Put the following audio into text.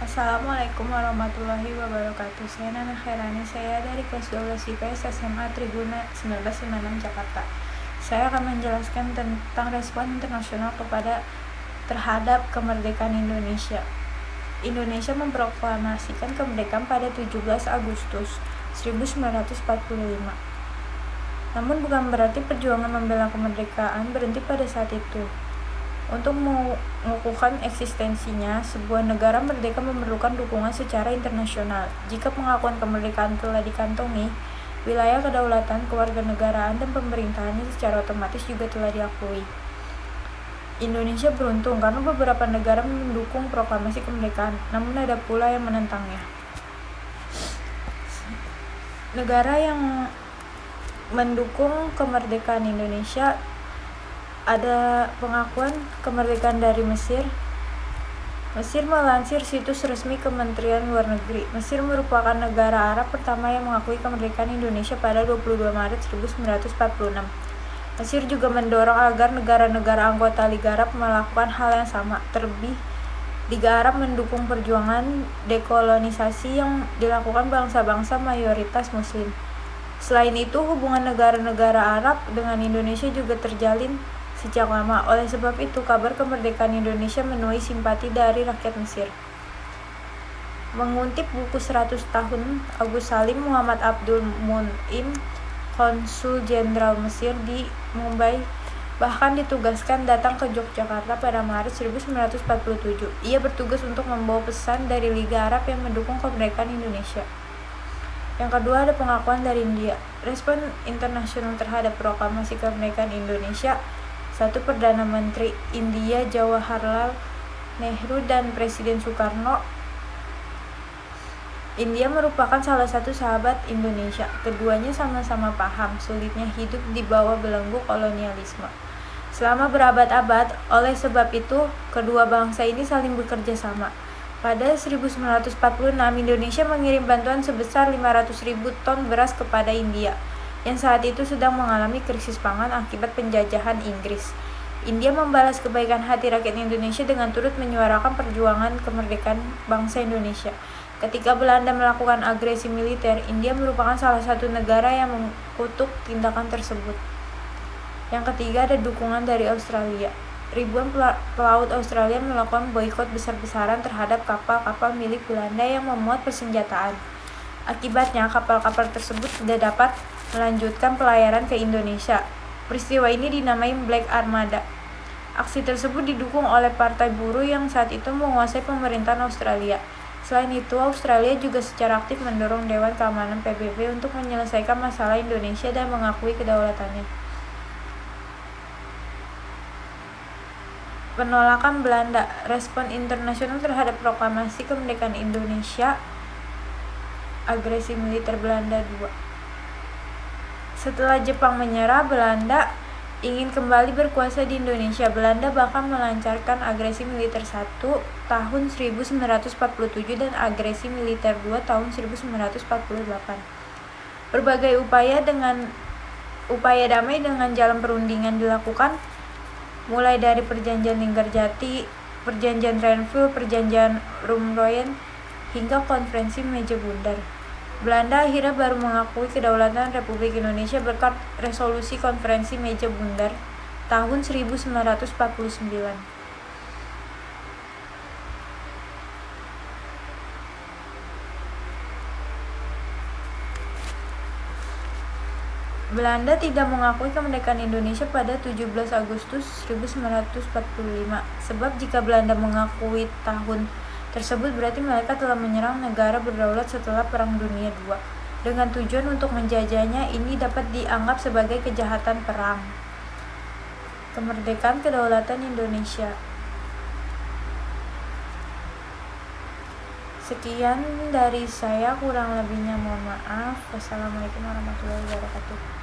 Assalamualaikum warahmatullahi wabarakatuh. Saya Nana Khairani, saya dari kelas 12 IPS SMA Triguna 1996 Jakarta. Saya akan menjelaskan tentang respon internasional terhadap kemerdekaan Indonesia. Indonesia memproklamasikan kemerdekaan pada 17 Agustus 1945. Namun bukan berarti perjuangan membela kemerdekaan berhenti pada saat itu. Untuk mengukuhkan eksistensinya, sebuah negara merdeka memerlukan dukungan secara internasional. Jika pengakuan kemerdekaan telah dikantongi, wilayah kedaulatan, kewarganegaraan, dan pemerintahannya secara otomatis juga telah diakui. Indonesia beruntung karena beberapa negara mendukung proklamasi kemerdekaan, namun ada pula yang menentangnya. Negara yang mendukung kemerdekaan Indonesia ada pengakuan kemerdekaan dari Mesir. Mesir melansir situs resmi Kementerian Luar Negeri. Mesir merupakan negara Arab pertama yang mengakui kemerdekaan Indonesia pada 22 Maret 1946. Mesir juga mendorong agar negara-negara anggota Liga Arab melakukan hal yang sama. Terlebih, Liga Arab mendukung perjuangan dekolonisasi yang dilakukan bangsa-bangsa mayoritas Muslim. Selain itu, hubungan negara-negara Arab dengan Indonesia juga terjalin sejak lama. Oleh sebab itu, kabar kemerdekaan Indonesia menuai simpati dari rakyat Mesir. Mengutip buku 100 tahun Agus Salim, Muhammad Abdul Mun'im, Konsul Jenderal Mesir di Mumbai, bahkan ditugaskan datang ke Yogyakarta pada Maret 1947. Ia bertugas untuk membawa pesan dari Liga Arab yang mendukung kemerdekaan Indonesia. Yang kedua, ada pengakuan dari India. Respon internasional terhadap proklamasi kemerdekaan Indonesia. 1. Perdana Menteri India Jawaharlal Nehru dan Presiden Soekarno. India merupakan salah satu sahabat Indonesia. Keduanya sama-sama paham sulitnya hidup di bawah belenggu kolonialisme selama berabad-abad. Oleh sebab itu, kedua bangsa ini saling bekerja sama. Pada 1946, Indonesia mengirim bantuan sebesar 500.000 ton beras kepada India, yang saat itu sedang mengalami krisis pangan akibat penjajahan Inggris. India membalas kebaikan hati rakyat Indonesia dengan turut menyuarakan perjuangan kemerdekaan bangsa Indonesia. Ketika Belanda melakukan agresi militer, India merupakan salah satu negara yang mengutuk tindakan tersebut. Yang ketiga, ada dukungan dari Australia. Ribuan pelaut Australia melakukan boikot besar-besaran terhadap kapal-kapal milik Belanda yang memuat persenjataan. Akibatnya, kapal-kapal tersebut tidak dapat melanjutkan pelayaran ke Indonesia. Peristiwa ini dinamai Black Armada. Aksi tersebut didukung oleh Partai Buruh yang saat itu menguasai pemerintahan Australia. Selain itu, Australia juga secara aktif mendorong Dewan Keamanan PBB untuk menyelesaikan masalah Indonesia dan mengakui kedaulatannya. Penolakan Belanda. Respon internasional terhadap proklamasi kemerdekaan Indonesia. Agresi militer Belanda 2. Setelah Jepang menyerah, Belanda ingin kembali berkuasa di Indonesia. Belanda bahkan melancarkan agresi militer 1 tahun 1947 dan agresi militer 2 tahun 1948. Berbagai upaya damai dengan jalan perundingan dilakukan, mulai dari Perjanjian Linggarjati, Perjanjian Renville, Perjanjian Rumroyen, hingga Konferensi Meja Bundar. Belanda akhirnya baru mengakui kedaulatan Republik Indonesia berkat resolusi Konferensi Meja Bundar tahun 1949. Belanda tidak mengakui kemerdekaan Indonesia pada 17 Agustus 1945, sebab jika Belanda mengakui tahun tersebut berarti mereka telah menyerang negara berdaulat setelah Perang Dunia II. Dengan tujuan untuk menjajahnya, ini dapat dianggap sebagai kejahatan perang. Kemerdekaan kedaulatan Indonesia. Sekian dari saya, kurang lebihnya mohon maaf. Wassalamualaikum warahmatullahi wabarakatuh.